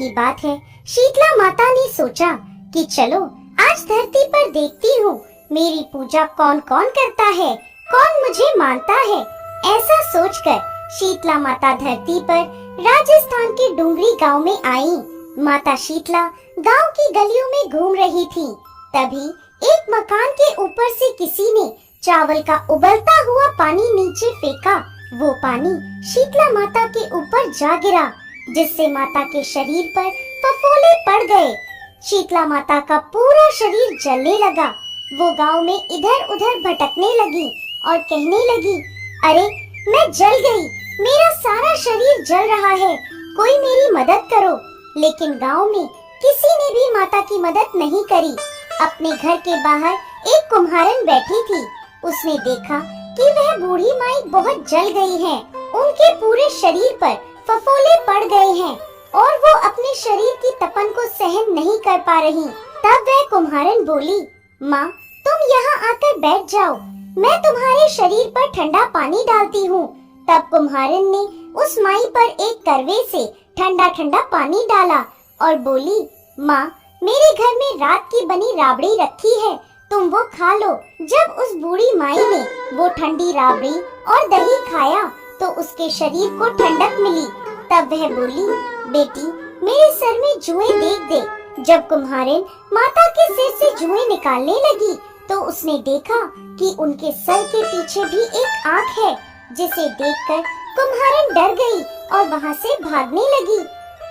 की बात है, शीतला माता ने सोचा कि चलो आज धरती पर देखती हूँ मेरी पूजा कौन कौन करता है, कौन मुझे मानता है। ऐसा सोचकर शीतला माता धरती पर राजस्थान के डुंगरी गांव में आई। माता शीतला गांव की गलियों में घूम रही थी। तभी एक मकान के ऊपर से किसी ने चावल का उबलता हुआ पानी नीचे फेंका। वो पानी शीतला माता के ऊपर जा गिरा, जिससे माता के शरीर पर फफोले पड़ गए। शीतला माता का पूरा शरीर जलने लगा। वो गांव में इधर उधर भटकने लगी और कहने लगी, अरे मैं जल गई, मेरा सारा शरीर जल रहा है, कोई मेरी मदद करो। लेकिन गांव में किसी ने भी माता की मदद नहीं करी। अपने घर के बाहर एक कुम्हारन बैठी थी। उसने देखा कि वह बूढ़ी माई बहुत जल गई है। उनके पूरे शरीर पर फफोले पड़ गए हैं और वो अपने शरीर की तपन को सहन नहीं कर पा रही। तब वह कुम्हारन बोली, माँ तुम यहाँ आकर बैठ जाओ, मैं तुम्हारे शरीर पर ठंडा पानी डालती हूँ। तब कुम्हारन ने उस माई पर एक करवे से ठंडा ठंडा पानी डाला और बोली, माँ मेरे घर में रात की बनी राबड़ी रखी है, तुम वो खा लो। जब उस बूढ़ी माई ने वो ठंडी राबड़ी और दही खाया तो उसके शरीर को ठंडक मिली। तब वह बोली, बेटी मेरे सर में जुएं देख दे। जब कुम्हारन माता के सिर से जुएं निकालने लगी तो उसने देखा कि उनके सर के पीछे भी एक आँख है, जिसे देखकर कुम्हारन डर गई और वहाँ से भागने लगी।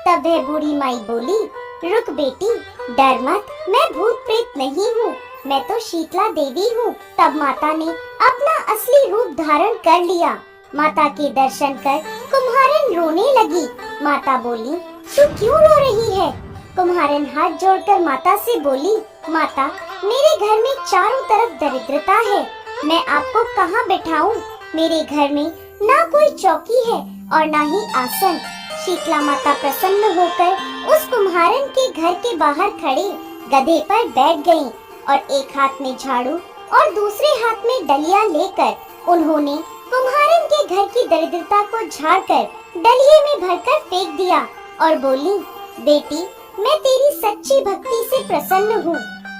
तब वह बूढ़ी माई बोली, रुक बेटी, डर मत, मैं भूत प्रेत नहीं हूँ, मैं तो शीतला देवी हूँ। तब माता ने अपना असली रूप धारण कर लिया। माता के दर्शन कर कुम्हारन रोने लगी। माता बोली, तू क्यों रो रही है? कुम्हारन हाथ जोड़कर माता से बोली, माता मेरे घर में चारों तरफ दरिद्रता है, मैं आपको कहाँ बैठाऊं? मेरे घर में ना कोई चौकी है और ना ही आसन। शीतला माता प्रसन्न होकर उस कुम्हारन के घर के बाहर खड़े गधे पर बैठ गईं और एक हाथ में झाड़ू और दूसरे हाथ में डलिया लेकर उन्होंने कुम्हारन के घर की दरिद्रता को झाड़कर डलिये में भरकर फेंक दिया और बोली, बेटी मैं तेरी सच्ची भक्ति से प्रसन्न हूँ,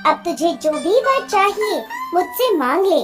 अब तुझे जो भी वर चाहिए मुझसे मांग ले।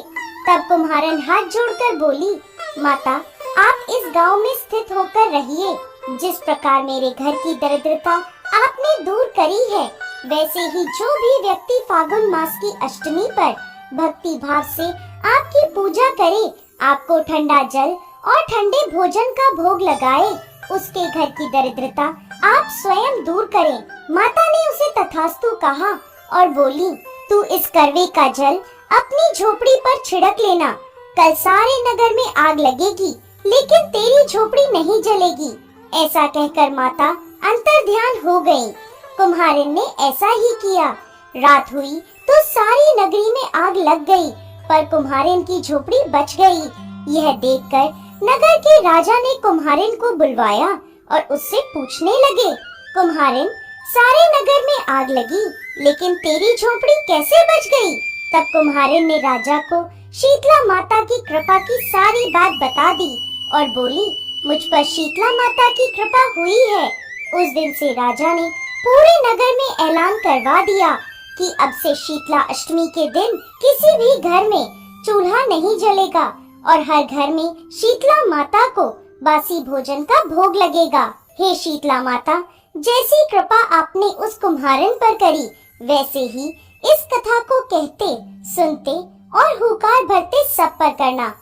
तब कुम्हारन हाथ जोड़कर बोली, माता आप इस गांव में स्थित होकर रहिए। जिस प्रकार मेरे घर की दरिद्रता आपने दूर करी है, वैसे ही जो भी व्यक्ति फागुन मास की अष्टमी पर भक्ति भाव से आपकी पूजा करे, आपको ठंडा जल और ठंडे भोजन का भोग लगाए, उसके घर की दरिद्रता आप स्वयं दूर करें। माता ने उसे तथास्तु कहा और बोली, तू इस करवे का जल अपनी झोपड़ी पर छिड़क लेना, कल सारे नगर में आग लगेगी लेकिन तेरी झोपड़ी नहीं जलेगी। ऐसा कहकर माता अंतर्ध्यान हो गयी। कुम्हारन ने ऐसा ही किया। रात हुई तो सारी नगरी में आग लग गई, पर कुम्हारन की झोपड़ी बच गई। यह देखकर नगर के राजा ने कुम्हारन को बुलवाया और उससे पूछने लगे, कुम्हारन सारे नगर में आग लगी लेकिन तेरी झोपड़ी कैसे बच गई? तब कुम्हारन ने राजा को शीतला माता की कृपा की सारी बात बता दी और बोली, मुझ पर शीतला माता की कृपा हुई है। उस दिन से राजा ने पूरे नगर में ऐलान करवा दिया कि अब से शीतला अष्टमी के दिन किसी भी घर में चूल्हा नहीं जलेगा और हर घर में शीतला माता को बासी भोजन का भोग लगेगा। हे शीतला माता, जैसी कृपा आपने उस कुम्हारन पर करी, वैसे ही इस कथा को कहते, सुनते और हुकार भरते सब पर करना।